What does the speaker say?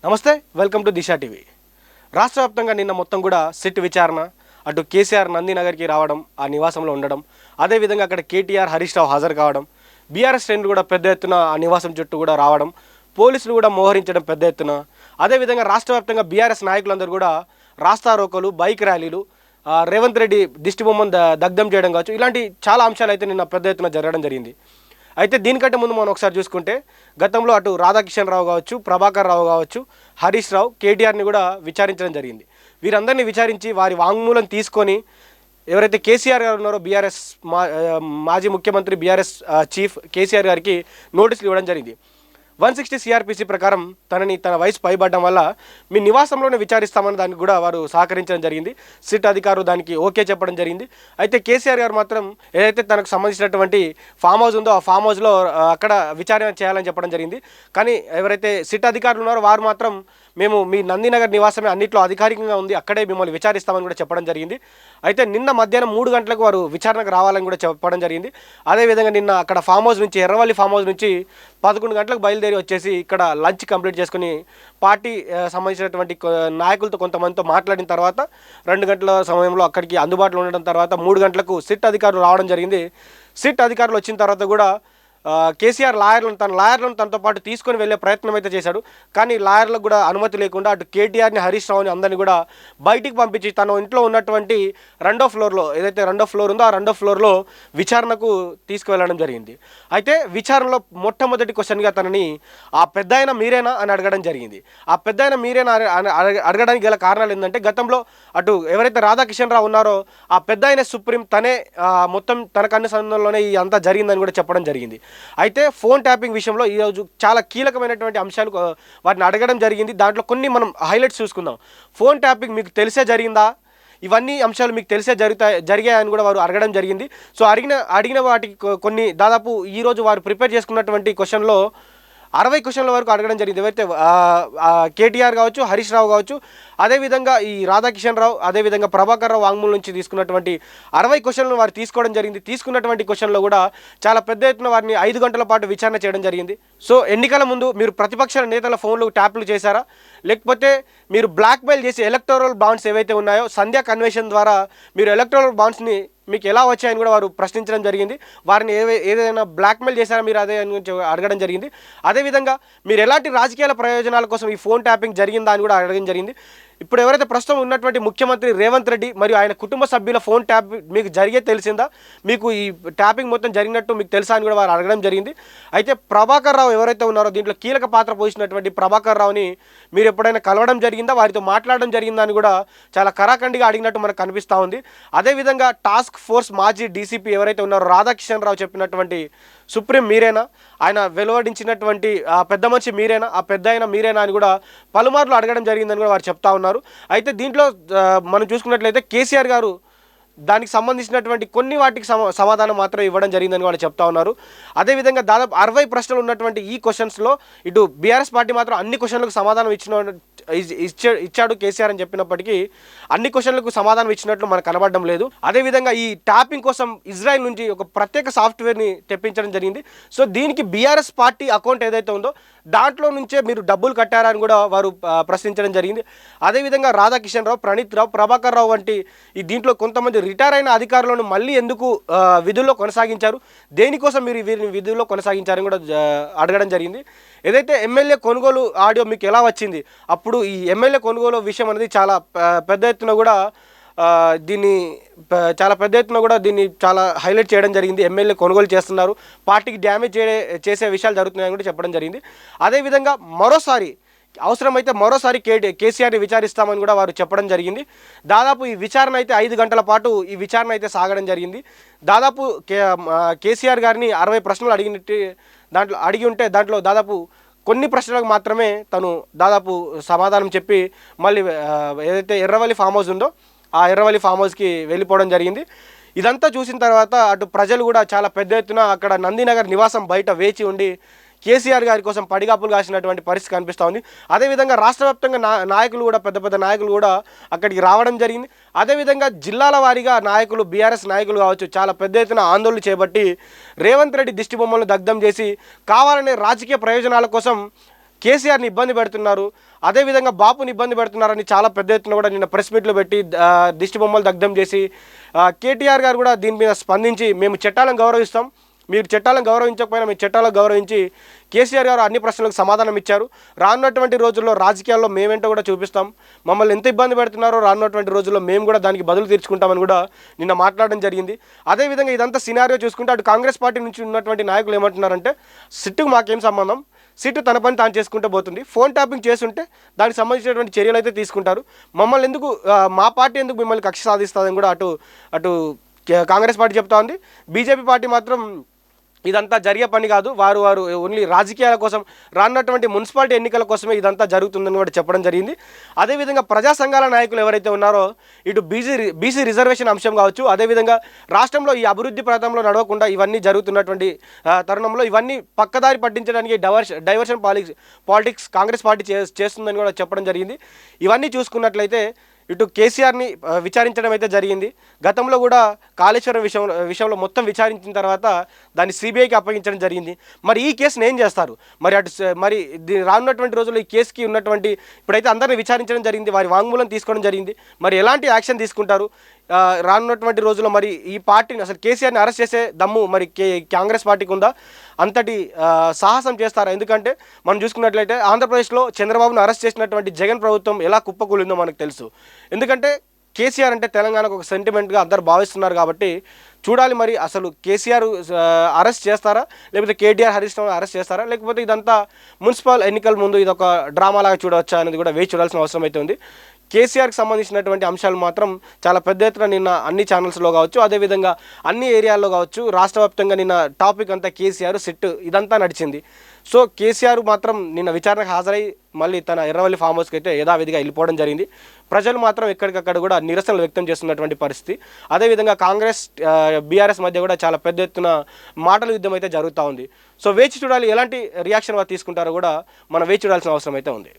నమస్తే, welcome to Disha TV. రాష్ట్ర వ్యాప్తంగా నిన్న మొత్తం కూడా సిట్ విచారణ, అటు కేసీఆర్ నందినగర్కి రావడం, ఆ నివాసంలో ఉండడం, అదేవిధంగా అక్కడ కేటీఆర్ హరీష్ రావు హాజరు కావడం, బీఆర్ఎస్ శ్రేణులు కూడా పెద్ద ఎత్తున ఆ నివాసం చుట్టూ కూడా రావడం, పోలీసులు కూడా మోహరించడం పెద్ద ఎత్తున, అదేవిధంగా రాష్ట్ర వ్యాప్తంగా బీఆర్ఎస్ నాయకులందరూ కూడా రాస్తా రోకోలు, బైక్ ర్యాలీలు, రేవంత్ రెడ్డి దిష్టిబొమ్మను దగ్ధం చేయడం కావచ్చు, ఇలాంటి చాలా అంశాలు అయితే నిన్న పెద్ద ఎత్తున జరగడం జరిగింది. అయితే దీనికంటే ముందు మనం ఒకసారి చూసుకుంటే గతంలో అటు రాధాకిషన్ రావు కావచ్చు, ప్రభాకర్ రావు కావచ్చు, హరీష్ రావు, కేటీఆర్ని కూడా విచారించడం జరిగింది. వీరందరినీ విచారించి వారి వాంగ్మూలం తీసుకొని ఎవరైతే కేసీఆర్ గారు ఉన్నారో బీఆర్ఎస్ మాజీ ముఖ్యమంత్రి బీఆర్ఎస్ చీఫ్ కేసీఆర్ గారికి నోటీసులు ఇవ్వడం జరిగింది. 160 సిఆర్పిసి ప్రకారం తన వయసు పైబడడం వల్ల మీ నివాసంలోనే విచారిస్తామని దానికి కూడా వారు సహకరించడం జరిగింది. సిట్ అధికారులు దానికి ఓకే చెప్పడం జరిగింది. అయితే కేసీఆర్ గారు మాత్రం ఏదైతే తనకు సంబంధించినటువంటి ఫామ్ హౌస్ ఉందో ఆ ఫామ్ హౌస్లో అక్కడ విచారణ చేయాలని చెప్పడం జరిగింది. కానీ ఎవరైతే సిట్ అధికారులు ఉన్నారో వారు మాత్రం మేము మీ నందినగర్ నివాసమే అన్నింటిలో అధికారికంగా ఉంది, అక్కడే మిమ్మల్ని విచారిస్తామని కూడా చెప్పడం జరిగింది. అయితే నిన్న మధ్యాహ్నం 3 గంటలకు వారు విచారణకు రావాలని కూడా చెప్పడం జరిగింది. అదేవిధంగా నిన్న అక్కడ ఫామ్ హౌస్ నుంచి, ఎర్రవల్లి ఫామ్ హౌస్ నుంచి 11 గంటలకు బయలుదేరి వచ్చేసి ఇక్కడ లంచ్ కంప్లీట్ చేసుకుని పార్టీ సంబంధించినటువంటి నాయకులతో కొంతమందితో మాట్లాడిన తర్వాత 2 గంటల సమయంలో అక్కడికి అందుబాటులో ఉండడం తర్వాత 3 గంటలకు సిట్ అధికారులు రావడం జరిగింది. సిట్ అధికారులు వచ్చిన తర్వాత కూడా కేసీఆర్ లాయర్లను తనతో పాటు తీసుకొని వెళ్ళే ప్రయత్నం అయితే చేశాడు. కానీ లాయర్లకు కూడా అనుమతి లేకుండా అటు కేటీఆర్ని, హరీష్ రావుని అందరినీ కూడా బయటికి పంపించి తన ఇంట్లో ఉన్నటువంటి 2వ ఫ్లోర్లో, ఏదైతే 2వ ఫ్లోర్ ఉందో ఆ 2వ ఫ్లోర్లో విచారణకు తీసుకువెళ్ళడం జరిగింది. అయితే విచారణలో మొట్టమొదటి క్వశ్చన్గా తనని ఆ పెద్దాయన మీరేనా అని అడగడం జరిగింది. ఆ పెద్దాయన మీరేనా అడగడానికి గల కారణాలు ఏంటంటే గతంలో అటు ఎవరైతే రాధాకిషన్ రావు ఉన్నారో ఆ పెద్దాయన సుప్రీం తనే మొత్తం తన కన్ను ఈ అంతా జరిగిందని కూడా చెప్పడం జరిగింది. అయితే ఫోన్ ట్యాపింగ్ విషయంలో ఈరోజు చాలా కీలకమైనటువంటి అంశాలు వాటిని అడగడం జరిగింది. దాంట్లో కొన్ని మనం హైలైట్స్ చూసుకుందాం. ఫోన్ ట్యాపింగ్ మీకు తెలిసే జరిగిందా, ఇవన్నీ అంశాలు మీకు తెలిసే జరిగాయని కూడా వారు అడగడం జరిగింది. సో అడిగిన వాటికి కొన్ని దాదాపు ఈరోజు వారు ప్రిపేర్ చేసుకున్నటువంటి క్వశ్చన్లో 60 క్వశ్చన్ల వరకు అడగడం జరిగింది. ఎవరైతే కేటీఆర్ కావచ్చు, హరీష్ రావు కావచ్చు, అదేవిధంగా ఈ రాధాకిషన్ రావు, అదేవిధంగా ప్రభాకర్ రావు వాంగ్మూలం నుంచి తీసుకున్నటువంటి 60 క్వశ్చన్లు వారు తీసుకోవడం జరిగింది. తీసుకున్నటువంటి క్వశ్చన్లో కూడా చాలా పెద్ద ఎత్తున వారిని 5 గంటల పాటు విచారణ చేయడం జరిగింది. సో ఎన్నికల ముందు మీరు ప్రతిపక్ష నేతల ఫోన్లు ట్యాప్లు చేశారా, లేకపోతే మీరు బ్లాక్మెయిల్ చేసి ఎలక్టోరల్ బాండ్స్ ఏవైతే ఉన్నాయో సంధ్యా కన్వెన్షన్ ద్వారా మీరు ఎలక్టోరల్ బాండ్స్ని మీకు ఎలా వచ్చాయని కూడా వారు ప్రశ్నించడం జరిగింది. వారిని ఏదైనా బ్లాక్మెయిల్ చేశారా మీరు అదే గురించి అడగడం జరిగింది. అదేవిధంగా మీరు ఎలాంటి రాజకీయాల ప్రయోజనాల కోసం ఈ ఫోన్ ట్యాపింగ్ జరిగిందా అని కూడా అడగడం జరిగింది. ఇప్పుడు ఎవరైతే ప్రస్తుతం ఉన్నటువంటి ముఖ్యమంత్రి రేవంత్ రెడ్డి మరియు ఆయన కుటుంబ సభ్యుల ఫోన్ ట్యాప్ మీకు జరిగే తెలిసిందా, మీకు ఈ ట్యాపింగ్ మొత్తం జరిగినట్టు మీకు తెలుసా అని కూడా వారు అడగడం జరిగింది. అయితే ప్రభాకర్ రావు ఎవరైతే ఉన్నారో దీంట్లో కీలక పాత్ర పోషించినటువంటి ప్రభాకర్ రావుని మీరు ఎప్పుడైనా కలవడం జరిగిందా, వారితో మాట్లాడడం జరిగిందా అని కూడా చాలా కరాఖండిగా అడిగినట్టు మనకు కనిపిస్తూ ఉంది. అదేవిధంగా టాస్క్ ఫోర్స్ మాజీ డీసీపీ ఎవరైతే ఉన్నారో రాధాకిషన్ రావు చెప్పినటువంటి సుప్రీం మీరేనా, ఆయన వెలువడించినటువంటి ఆ పెద్ద మనిషి మీరేనా, ఆ పెద్ద అయిన మీరేనా అని కూడా పలుమార్లు అడగడం జరిగిందని కూడా వారు చెప్తా ఉన్నారు. అయితే దీంట్లో మనం చూసుకున్నట్లయితే కేసీఆర్ గారు దానికి సంబంధించినటువంటి కొన్ని వాటికి సమాధానం మాత్రం ఇవ్వడం జరిగిందని వాళ్ళు చెప్తా ఉన్నారు. అదేవిధంగా దాదాపు 60 ప్రశ్నలు ఉన్నటువంటి ఈ క్వశ్చన్స్లో ఇటు బీఆర్ఎస్ పార్టీ మాత్రం అన్ని క్వశ్చన్లకు సమాధానం ఇచ్చాడు కేసీఆర్ అని చెప్పినప్పటికీ అన్ని క్వశ్చన్లకు సమాధానం ఇచ్చినట్లు మనకు కనబడడం లేదు. అదేవిధంగా ఈ ట్యాపింగ్ కోసం ఇజ్రాయెల్ నుంచి ఒక ప్రత్యేక సాఫ్ట్వేర్ని తెప్పించడం జరిగింది. సో దీనికి బీఆర్ఎస్ పార్టీ అకౌంట్ ఏదైతే ఉందో దాంట్లో నుంచే మీరు డబ్బులు కట్టారని కూడా వారు ప్రశ్నించడం జరిగింది. అదేవిధంగా రాధాకిషన్ రావు, ప్రణీత్ రావు, ప్రభాకర్ రావు వంటి ఈ దీంట్లో కొంతమంది రిటైర్ అయిన అధికారులను మళ్ళీ ఎందుకు విధుల్లో కొనసాగించారు, దేనికోసం మీరు వీరిని విధుల్లో కొనసాగించారని కూడా అడగడం జరిగింది. ఏదైతే ఎమ్మెల్యే కొనుగోలు ఆడియో మీకు ఎలా వచ్చింది, అప్పుడు ఈ ఎమ్మెల్యే కొనుగోలు విషయం అనేది చాలా పెద్ద ఎత్తున కూడా దీన్ని చాలా హైలైట్ చేయడం జరిగింది. ఎమ్మెల్యే కొనుగోలు చేస్తున్నారు, పార్టీకి డ్యామేజ్ చేసే విషయాలు జరుగుతున్నాయని కూడా చెప్పడం జరిగింది. అదేవిధంగా అవసరమైతే మరోసారి కేసీఆర్ని విచారిస్తామని కూడా వారు చెప్పడం జరిగింది. దాదాపు ఈ విచారణ అయితే 5 గంటల పాటు ఈ విచారణ అయితే సాగడం జరిగింది. దాదాపు కేసీఆర్ గారిని 60 ప్రశ్నలు అడిగి ఉంటే దాంట్లో దాదాపు కొన్ని ప్రశ్నలకు మాత్రమే తను దాదాపు సమాధానం చెప్పి మళ్ళీ ఏదైతే ఎర్రవల్లి ఫామ్ హౌస్ ఉందో ఆ ఎర్రవల్లి ఫామ్ హౌస్కి వెళ్ళిపోవడం జరిగింది. ఇదంతా చూసిన తర్వాత అటు ప్రజలు కూడా చాలా పెద్ద ఎత్తున అక్కడ నందినగర్ నివాసం బయట వేచి ఉండి కేసీఆర్ గారి కోసం పడిగాపులు కాసినటువంటి పరిస్థితి కనిపిస్తూ ఉంది. అదేవిధంగా రాష్ట్ర వ్యాప్తంగా నాయకులు కూడా పెద్ద నాయకులు కూడా అక్కడికి రావడం జరిగింది. అదేవిధంగా జిల్లాల వారీగా నాయకులు, బీఆర్ఎస్ నాయకులు కావచ్చు, చాలా పెద్ద ఎత్తున ఆందోళనలు చేపట్టి రేవంత్ రెడ్డి దిష్టిబొమ్మలను దగ్ధం చేసి కావాలనే రాజకీయ ప్రయోజనాల కోసం కేసీఆర్ని ఇబ్బంది పెడుతున్నారు, అదేవిధంగా బాపుని ఇబ్బంది పెడుతున్నారని చాలా పెద్ద ఎత్తున కూడా నిన్న ప్రెస్ మీట్లో పెట్టి దిష్టి బొమ్మలు దగ్ధం చేసి కేటీఆర్ గారు కూడా దీని మీద స్పందించి మేము చట్టాలను గౌరవిస్తాం, మీరు చట్టాలను గౌరవించకపోయినా మీ చట్టాలకు గౌరవించి కేసీఆర్ గారు అన్ని ప్రశ్నలకు సమాధానం ఇచ్చారు. రానున్నటువంటి రోజుల్లో రాజకీయాల్లో మేమేంటో కూడా చూపిస్తాం, మమ్మల్ని ఎంత ఇబ్బంది పెడుతున్నారో రానున్నటువంటి రోజుల్లో మేము కూడా దానికి బదులు తీర్చుకుంటామని కూడా నిన్న మాట్లాడడం జరిగింది. అదేవిధంగా ఇదంతా సినారియో చూసుకుంటే అటు కాంగ్రెస్ పార్టీ నుంచి ఉన్నటువంటి నాయకులు ఏమంటున్నారంటే సిట్టుకు మాకేం సంబంధం, సిట్టు తన పని తాను చేసుకుంటూ పోతుంది, ఫోన్ ట్యాపింగ్ చేస్తుంటే దానికి సంబంధించినటువంటి చర్యలు అయితే తీసుకుంటారు, మమ్మల్ని ఎందుకు మా పార్టీ ఎందుకు మిమ్మల్ని కక్ష సాధిస్తుందని కూడా అటు అటు కాంగ్రెస్ పార్టీ చెప్తా ఉంది. బీజేపీ పార్టీ మాత్రం ఇదంతా జరిగే పని కాదు, వారు ఓన్లీ రాజకీయాల కోసం రానున్నటువంటి మున్సిపాలిటీ ఎన్నికల కోసమే ఇదంతా జరుగుతుందని కూడా చెప్పడం జరిగింది. అదేవిధంగా ప్రజా సంఘాల నాయకులు ఎవరైతే ఉన్నారో ఇటు బీసీ రిజర్వేషన్ అంశం కావచ్చు, అదేవిధంగా రాష్ట్రంలో ఈ అభివృద్ధి ప్రాంతంలో నడవకుండా ఇవన్నీ జరుగుతున్నటువంటి తరుణంలో ఇవన్నీ పక్కదారి పట్టించడానికి డైవర్షన్ పాలిటిక్స్ కాంగ్రెస్ పార్టీ చేస్తుందని కూడా చెప్పడం జరిగింది. ఇవన్నీ చూసుకున్నట్లయితే ఇటు కేసీఆర్ని విచారించడం అయితే జరిగింది. గతంలో కూడా కాళేశ్వరం విషయంలో మొత్తం విచారించిన తర్వాత దాన్ని సిబిఐకి అప్పగించడం జరిగింది. మరి ఈ కేసును ఏం చేస్తారు, మరి రానున్నటువంటి రోజుల్లో ఈ కేసుకి ఉన్నటువంటి ఇప్పుడైతే అందరిని విచారించడం జరిగింది, వారి వాంగ్మూలం తీసుకోవడం జరిగింది, మరి ఎలాంటి యాక్షన్ తీసుకుంటారు రానున్నటువంటి రోజుల్లో, మరి ఈ పార్టీని అసలు కేసీఆర్ని అరెస్ట్ చేసే దమ్ము మరి కాంగ్రెస్ పార్టీకి ఉందా, అంతటి సాహసం చేస్తారా? ఎందుకంటే మనం చూసుకున్నట్లయితే ఆంధ్రప్రదేశ్లో చంద్రబాబును అరెస్ట్ చేసినటువంటి జగన్ ప్రభుత్వం ఎలా కుప్పకూలిందో మనకు తెలుసు. ఎందుకంటే కేసీఆర్ అంటే తెలంగాణకు ఒక సెంటిమెంట్గా అందరు భావిస్తున్నారు కాబట్టి చూడాలి మరి అసలు కేసీఆర్ అరెస్ట్ చేస్తారా, లేకపోతే కేటీఆర్ హరీష్ రావు అరెస్ట్ చేస్తారా, లేకపోతే ఇదంతా మున్సిపల్ ఎన్నికల ముందు ఇది ఒక డ్రామాలాగా చూడవచ్చా అనేది కూడా వేచి చూడాల్సిన అవసరం అయితే ఉంది. కేసీఆర్కి సంబంధించినటువంటి అంశాలు మాత్రం చాలా పెద్ద ఎత్తున నిన్న అన్ని ఛానల్స్లో కావచ్చు, అదేవిధంగా అన్ని ఏరియాల్లో కావచ్చు, రాష్ట్ర వ్యాప్తంగా నిన్న టాపిక్ అంతా కేసీఆర్ సిట్ ఇదంతా నడిచింది. సో కేసీఆర్ మాత్రం నిన్న విచారణకు హాజరై మళ్ళీ తన ఎర్రవల్లి ఫామ్ హౌస్కి అయితే యథావిధిగా వెళ్ళిపోవడం జరిగింది. ప్రజలు మాత్రం ఎక్కడికక్కడ కూడా నిరసనలు వ్యక్తం చేస్తున్నటువంటి పరిస్థితి. అదేవిధంగా కాంగ్రెస్ బీఆర్ఎస్ మధ్య కూడా చాలా పెద్ద ఎత్తున మాటల యుద్ధం అయితే జరుగుతూ ఉంది. సో వేచి చూడాలి, ఎలాంటి రియాక్షన్ వారు తీసుకుంటారో కూడా మనం వేచి చూడాల్సిన అవసరం అయితే ఉంది.